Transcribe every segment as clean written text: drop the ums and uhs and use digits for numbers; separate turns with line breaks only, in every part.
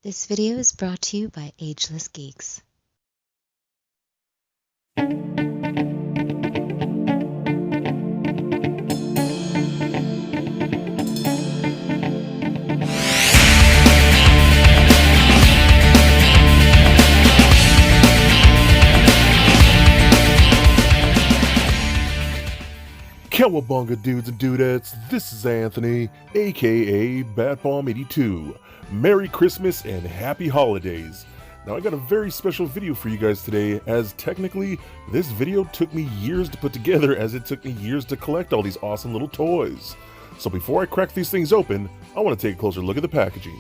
This video is brought to you by Ageless Geeks.
Cowabunga dudes and dudettes, this is Anthony, aka BatBomb82. Merry Christmas and Happy Holidays. Now I got a very special video for you guys today, as technically this video took me years to put together, as it took me years to collect all these awesome little toys. So before I crack these things open, I want to take a closer look at the packaging.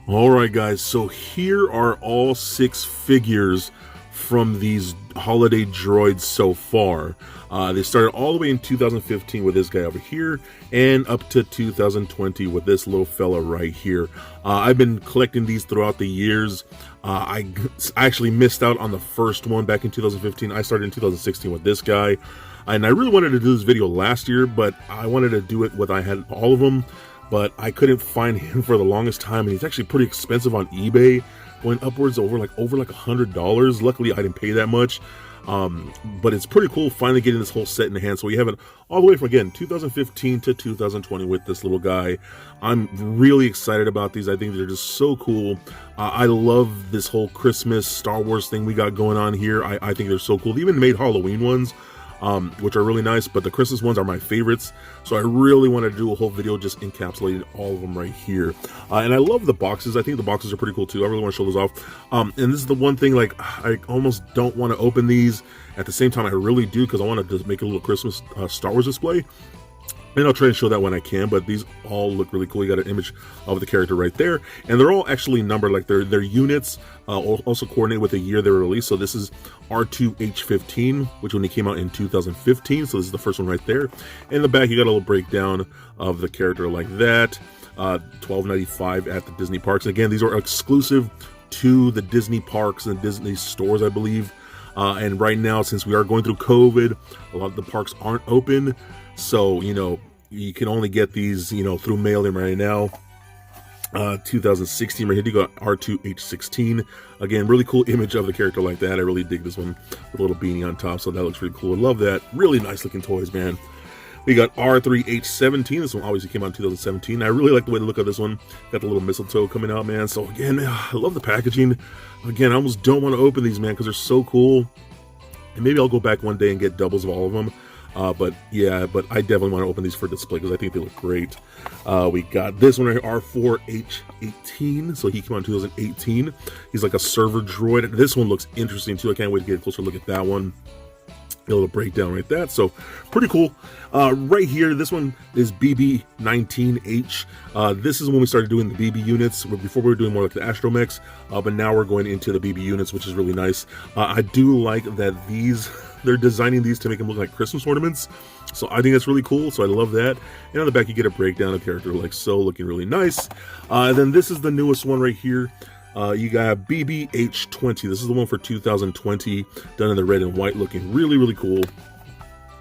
Alright guys, so here are all 6 figures from these holiday droids so far. They started all the way in 2015 with this guy over here, and up to 2020 with this little fella right here. I've been collecting these throughout the years. I actually missed out on the first one back in 2015. I started in 2016 with this guy, and I really wanted to do this video last year, but I wanted to do it with I had all of them, but I couldn't find him for the longest time, and he's actually pretty expensive on eBay, going upwards over like $100. Luckily I didn't pay that much, but it's pretty cool finally getting this whole set in the hand. So we have it all the way from, again, 2015 to 2020 with this little guy. I'm really excited about these. I think they're just so cool. I love this whole Christmas Star Wars thing we got going on here. I think they're so cool. They even made Halloween ones, which are really nice, but the Christmas ones are my favorites. So I really want to do a whole video just encapsulating all of them right here. And I love the boxes. I think the boxes are pretty cool too. I really want to show those off. And this is the one thing, like, I almost don't want to open these. At the same time, I really do, because I want to just make a little Christmas Star Wars display. And I'll try and show that when I can, but these all look really cool. You got an image of the character right there, and they're all actually numbered, like their units also coordinate with the year they were released. So this is R2H15, which only came out in 2015. So this is the first one right there. In the back, you got a little breakdown of the character like that. $12.95 at the Disney parks. Again, these are exclusive to the Disney parks and Disney stores, I believe. And right now, since we are going through COVID, a lot of the parks aren't open. So, you know, you can only get these, you know, through mail-in right now. 2016 right here, you got R2H16. Again, really cool image of the character like that. I really dig this one with a little beanie on top, so that looks really cool. I love that. Really nice looking toys, man. We got R3H17. This one obviously came out in 2017. I really like the way the look of this one. Got the little mistletoe coming out, man. So again, I love the packaging. Again, I almost don't want to open these, man, because they're so cool. And maybe I'll go back one day and get doubles of all of them. But yeah, but I definitely want to open these for display because I think they look great. We got this one right here, R4H18. So he came out in 2018. He's like a server droid. This one looks interesting too. I can't wait to get a closer look at that one. A little breakdown right there. So pretty cool. Right here, this one is BB19H. This is when we started doing the BB units. Before we were doing more like the astromechs, but now we're going into the BB units, which is really nice. I do like that they're designing these to make them look like Christmas ornaments. So I think that's really cool. So I love that. And on the back, you get a breakdown of character like so, looking really nice. Then this is the newest one right here. You got BBH20. This is the one for 2020, done in the red and white, looking really, really cool. You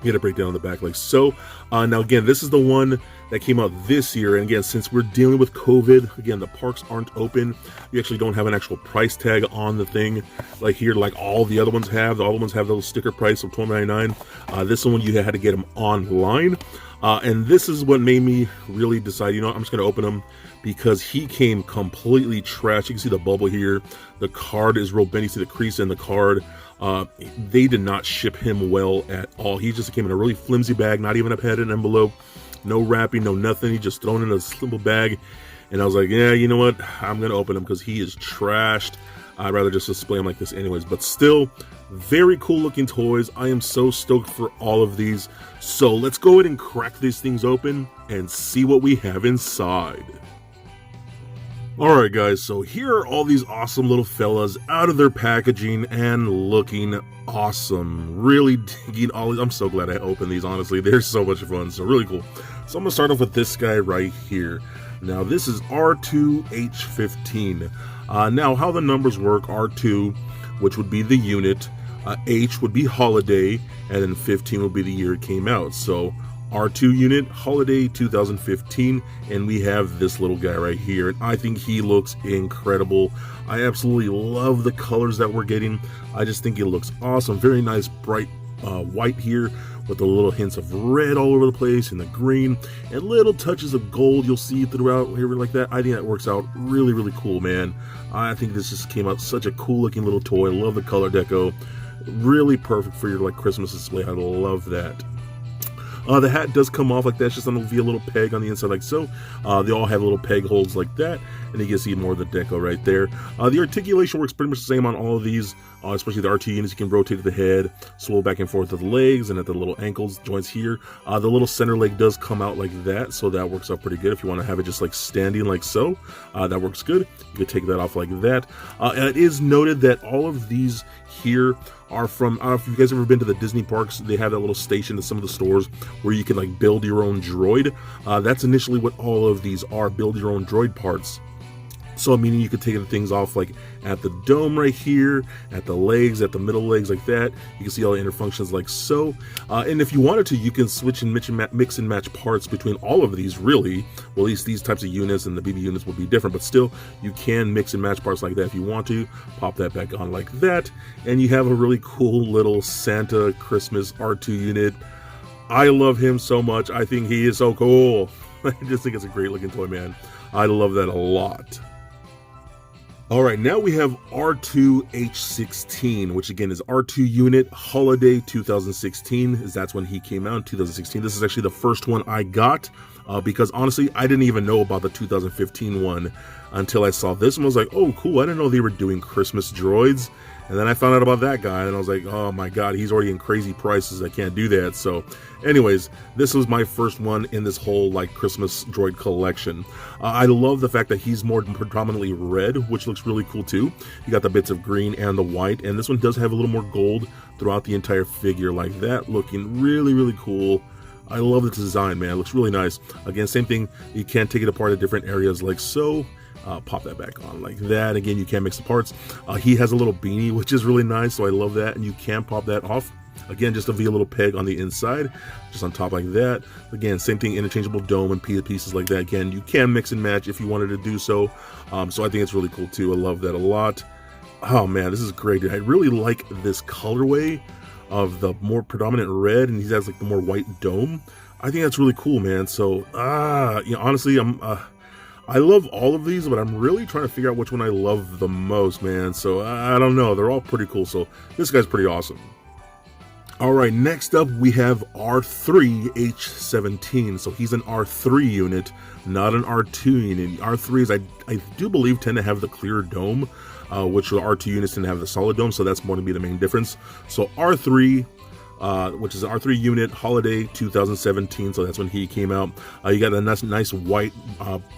get a breakdown on the back like so. Now again, this is the one that came out this year, and again, since we're dealing with COVID, again, the parks aren't open. You actually don't have an actual price tag on the thing like here, like all the other ones have. All the ones have the little sticker price of $12.99. This one, you had to get them online. And this is what made me really decide, you know, I'm just going to open them, because he came completely trash. You can see the bubble here. The card is real bendy. You see the crease in the card. They did not ship him well at all. He just came in a really flimsy bag, not even a padded envelope, no wrapping, no nothing. He just thrown in a simple bag. And I was like, yeah, you know what? I'm going to open him because he is trashed. I'd rather just display them like this anyways, but still very cool looking toys. I am so stoked for all of these. So let's go ahead and crack these things open and see what we have inside. Alright guys, so here are all these awesome little fellas out of their packaging and looking awesome. Really digging all these. I'm so glad I opened these, honestly. They're so much fun, so really cool. So I'm going to start off with this guy right here. Now this is R2H15. Now how the numbers work, R2, which would be the unit, H would be holiday, and then 15 would be the year it came out. So R2 unit, Holiday 2015, and we have this little guy right here, and I think he looks incredible. I absolutely love the colors that we're getting. I just think it looks awesome. Very nice, bright white here with the little hints of red all over the place and the green and little touches of gold you'll see throughout here like that. I think that works out really, really cool, man. I think this just came out such a cool looking little toy. I love the color deco. Really perfect for your like Christmas display. I love that. The hat does come off like that. It's just via a little peg on the inside like so. They all have little peg holes like that, and you can see more of the deco right there. The articulation works pretty much the same on all of these, especially the RT units. You can rotate the head, swivel back and forth at the legs and at the little ankles joints here. The little center leg does come out like that, so that works out pretty good. If you want to have it just like standing like so, that works good. You can take that off like that. It is noted that all of these here are from, I don't know if you guys ever been to the Disney parks. They have that little station at some of the stores where you can like build your own droid. That's initially what all of these are, build your own droid parts. So meaning you could take the things off like at the dome right here, at the legs, at the middle legs like that. You can see all the inner functions like so. And if you wanted to, you can switch and mix and match parts between all of these really. Well, at least these types of units and the BB units will be different, but still you can mix and match parts like that if you want to. Pop that back on like that. And you have a really cool little Santa Christmas R2 unit. I love him so much. I think he is so cool. I just think it's a great looking toy, man. I love that a lot. All right, now we have R2H16, which again is R2 unit, Holiday 2016, as that's when he came out in 2016. This is actually the first one I got, because honestly, I didn't even know about the 2015 one until I saw this one. I was like, oh, cool, I didn't know they were doing Christmas droids. And then I found out about that guy, and I was like, oh my god, he's already in crazy prices, I can't do that. So anyways, this was my first one in this whole like Christmas droid collection. I love the fact that he's more predominantly red, which looks really cool too. You got the bits of green and the white, and this one does have a little more gold throughout the entire figure like that, looking really, really cool. I love the design, man. It looks really nice. Again, same thing, you can take it apart at different areas like so. Pop that back on like that. Again, you can mix the parts. He has a little beanie, which is really nice, so I love that. And you can pop that off. Again, just a little peg on the inside, just on top like that. Again, same thing, interchangeable dome and pieces like that. Again, you can mix and match if you wanted to do so. So I think it's really cool too. I love that a lot. Oh man, this is great. I really like this colorway of the more predominant red, and he has like the more white dome. I think that's really cool, man. So, you know, honestly, I love all of these, but I'm really trying to figure out which one I love the most, man. So I don't know. They're all pretty cool. So this guy's pretty awesome. All right, next up we have R3H17. So he's an R3 unit, not an R2 unit. R3s, I do believe, tend to have the clear dome, which the R2 units tend to have the solid dome. So that's more to be the main difference. So R3, which is an R3 unit, Holiday 2017, so that's when he came out. You got a nice white,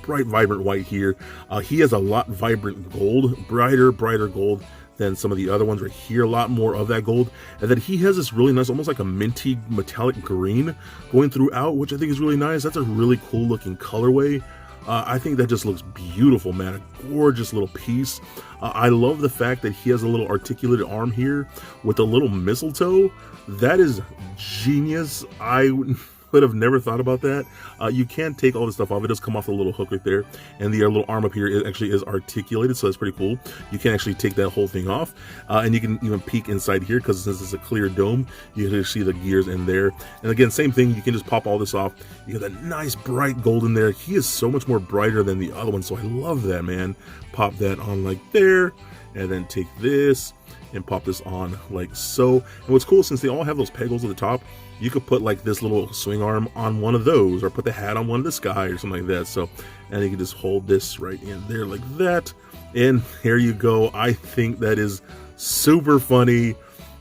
bright, vibrant white here. He has a lot vibrant gold, brighter gold than some of the other ones right here, a lot more of that gold. And then he has this really nice, almost like a minty metallic green going throughout, which I think is really nice. That's a really cool looking colorway. I think that just looks beautiful, man. A gorgeous little piece. I love the fact that he has a little articulated arm here with a little mistletoe. That is genius. I would have never thought about that. You can take all this stuff off. It does come off a little hook right there, and the little arm up here actually is articulated, so that's pretty cool. You can actually take that whole thing off, and you can even peek inside here, because since it's a clear dome, you can see the gears in there. And again, same thing, you can just pop all this off. You got that nice bright gold in there. He is so much more brighter than the other one, so I love that, man. Pop that on like there, and then take this and pop this on like so. And what's cool, since they all have those peg holes at the top, you could put like this little swing arm on one of those, or put the hat on one of this guy or something like that. So, and you can just hold this right in there like that, and here you go. I think that is super funny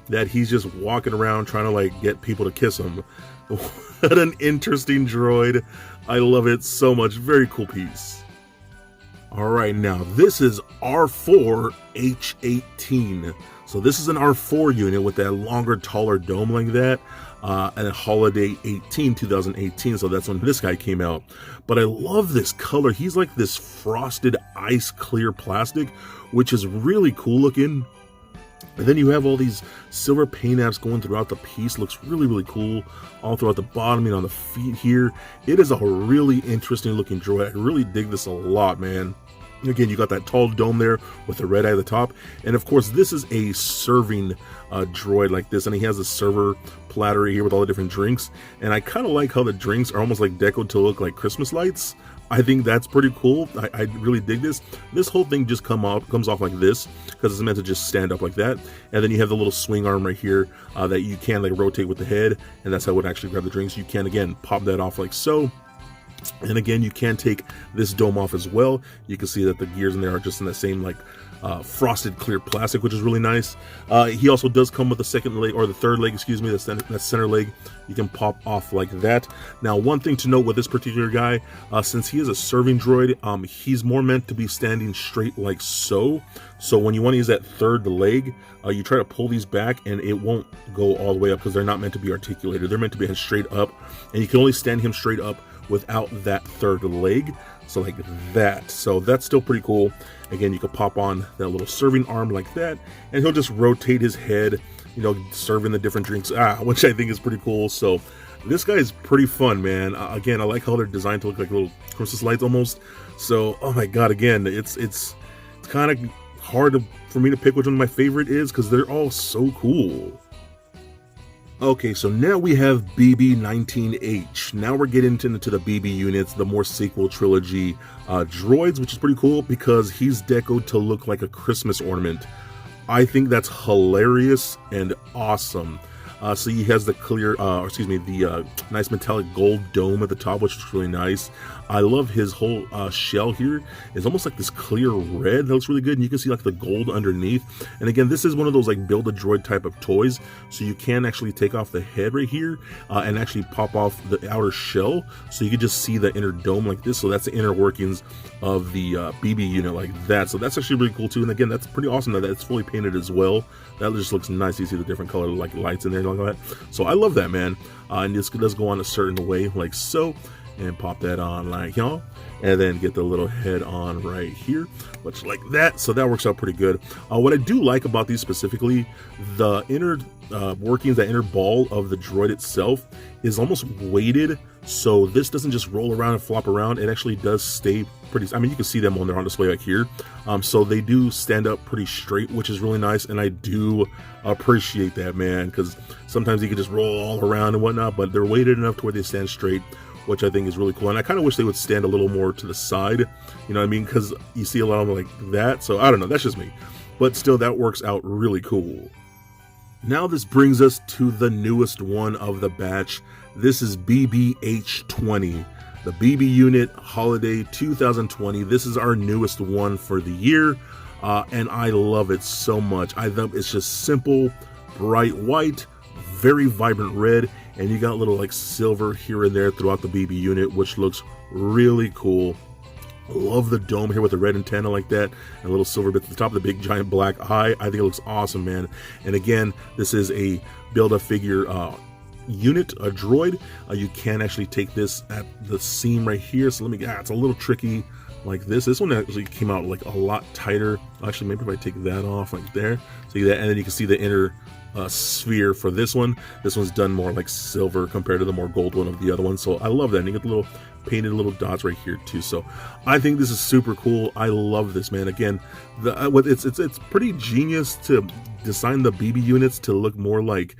that he's just walking around trying to like get people to kiss him. What an interesting droid. I love it so much. Very cool piece. All right, now this is R4H18. So this is an R4 unit with that longer, taller dome like that, and Holiday 2018. So that's when this guy came out. But I love this color. He's like this frosted ice clear plastic, which is really cool looking. And then you have all these silver paint apps going throughout the piece. Looks really, really cool. All throughout the bottom and on the feet here. It is a really interesting looking droid. I really dig this a lot, man. Again, you got that tall dome there with the red eye at the top. And of course, this is a serving droid like this. And he has a server platter here with all the different drinks. And I kind of like how the drinks are almost like decoed to look like Christmas lights. I think that's pretty cool. I really dig this. This whole thing just comes off like this because it's meant to just stand up like that. And then you have the little swing arm right here that you can like rotate with the head, and that's how it would actually grab the drinks. You can again pop that off like so. And again, you can take this dome off as well. You can see that the gears in there are just in the same like frosted clear plastic, which is really nice. He also does come with the second leg, or the third leg, excuse me, that center leg. You can pop off like that. Now, one thing to note with this particular guy, since he is a serving droid, he's more meant to be standing straight like so. So when you want to use that third leg, you try to pull these back and it won't go all the way up because they're not meant to be articulated. They're meant to be straight up, and you can only stand him straight up without that third leg, so like that. So that's still pretty cool. Again, you can pop on that little serving arm like that, and he'll just rotate his head, you know, serving the different drinks, which I think is pretty cool. So this guy is pretty fun, man. Again, I like how they're designed to look like little Christmas lights almost. So, oh my god, again, it's kind of hard for me to pick which one my favorite is because they're all so cool. Okay, so now we have BB-19H. Now we're getting into the BB units, the more sequel trilogy droids, which is pretty cool because he's decoed to look like a Christmas ornament. I think that's hilarious and awesome. So he has the clear, the nice metallic gold dome at the top, which is really nice. I love his whole shell here. It's almost like this clear red that looks really good, and you can see like the gold underneath. And again, this is one of those like Build-A-Droid type of toys, so you can actually take off the head right here and actually pop off the outer shell, so you can just see the inner dome like this. So that's the inner workings of the BB unit like that. So that's actually really cool too. And again, that's pretty awesome that it's fully painted as well. That just looks nice. You see the different color like lights in there and all that. So I love that, man. And this does go on a certain way like so, and pop that on like y'all, and then get the little head on right here, much like that. So that works out pretty good. What I do like about these specifically, the inner workings, that inner ball of the droid itself is almost weighted, so this doesn't just roll around and flop around. It actually does stay pretty, I mean, you can see them when they're on display like here. So they do stand up pretty straight, which is really nice, and I do appreciate that, man, because sometimes you can just roll all around and whatnot, but they're weighted enough to where they stand straight, which I think is really cool. And I kind of wish they would stand a little more to the side, you know what I mean, because you see a lot of them like that. So I don't know, that's just me, but still that works out really cool. Now this brings us to the newest one of the batch. This is BB-H20, the BB Unit Holiday 2020. This is our newest one for the year, and I love it so much. I think it's just simple, bright white, very vibrant red, and you got little like silver here and there throughout the BB unit, which looks really cool. Love the dome here with the red antenna like that, and a little silver bit at the top of the big giant black eye. I think it looks awesome, man. And again, this is a Build-A-Figure unit, a droid. You can actually take this at the seam right here. So let me, it's a little tricky like this. This one actually came out like a lot tighter. Actually, maybe if I take that off like there, see that, and then you can see the inner sphere for this one. This one's done more like silver compared to the more gold one of the other one. So I love that. And you get the little painted little dots right here too. So I think this is super cool. I love this, man. Again, it's pretty genius to design the BB units to look more like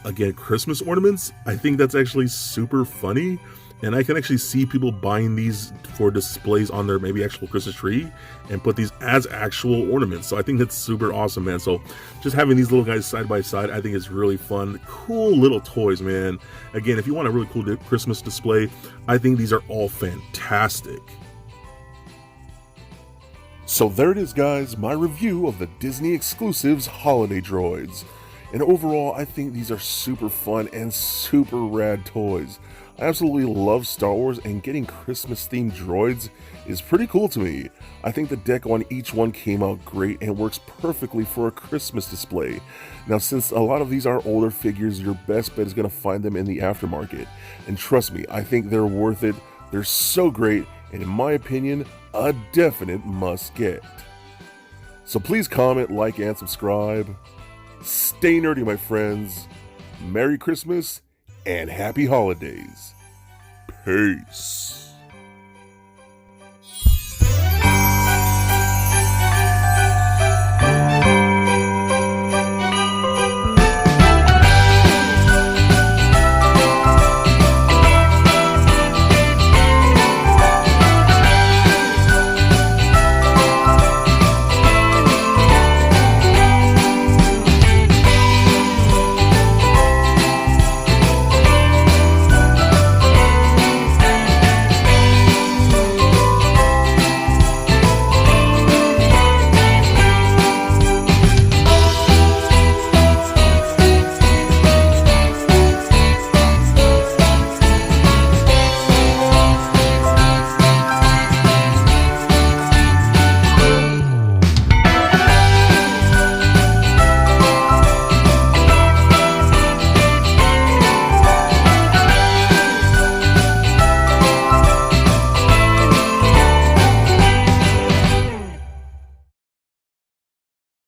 again, Christmas ornaments. I think that's actually super funny. And I can actually see people buying these for displays on their maybe actual Christmas tree and put these as actual ornaments. So I think that's super awesome, man. So just having these little guys side by side, I think is really fun. Cool little toys, man. Again, if you want a really cool Christmas display, I think these are all fantastic. So there it is, guys, my review of the Disney exclusives Holiday Droids. And overall, I think these are super fun and super rad toys. I absolutely love Star Wars, and getting Christmas themed droids is pretty cool to me. I think the deco on each one came out great and works perfectly for a Christmas display. Now, since a lot of these are older figures, your best bet is going to find them in the aftermarket. And trust me, I think they're worth it. They're so great, and in my opinion, a definite must get. So please comment, like, and subscribe. Stay nerdy, my friends. Merry Christmas and Happy Holidays. Peace.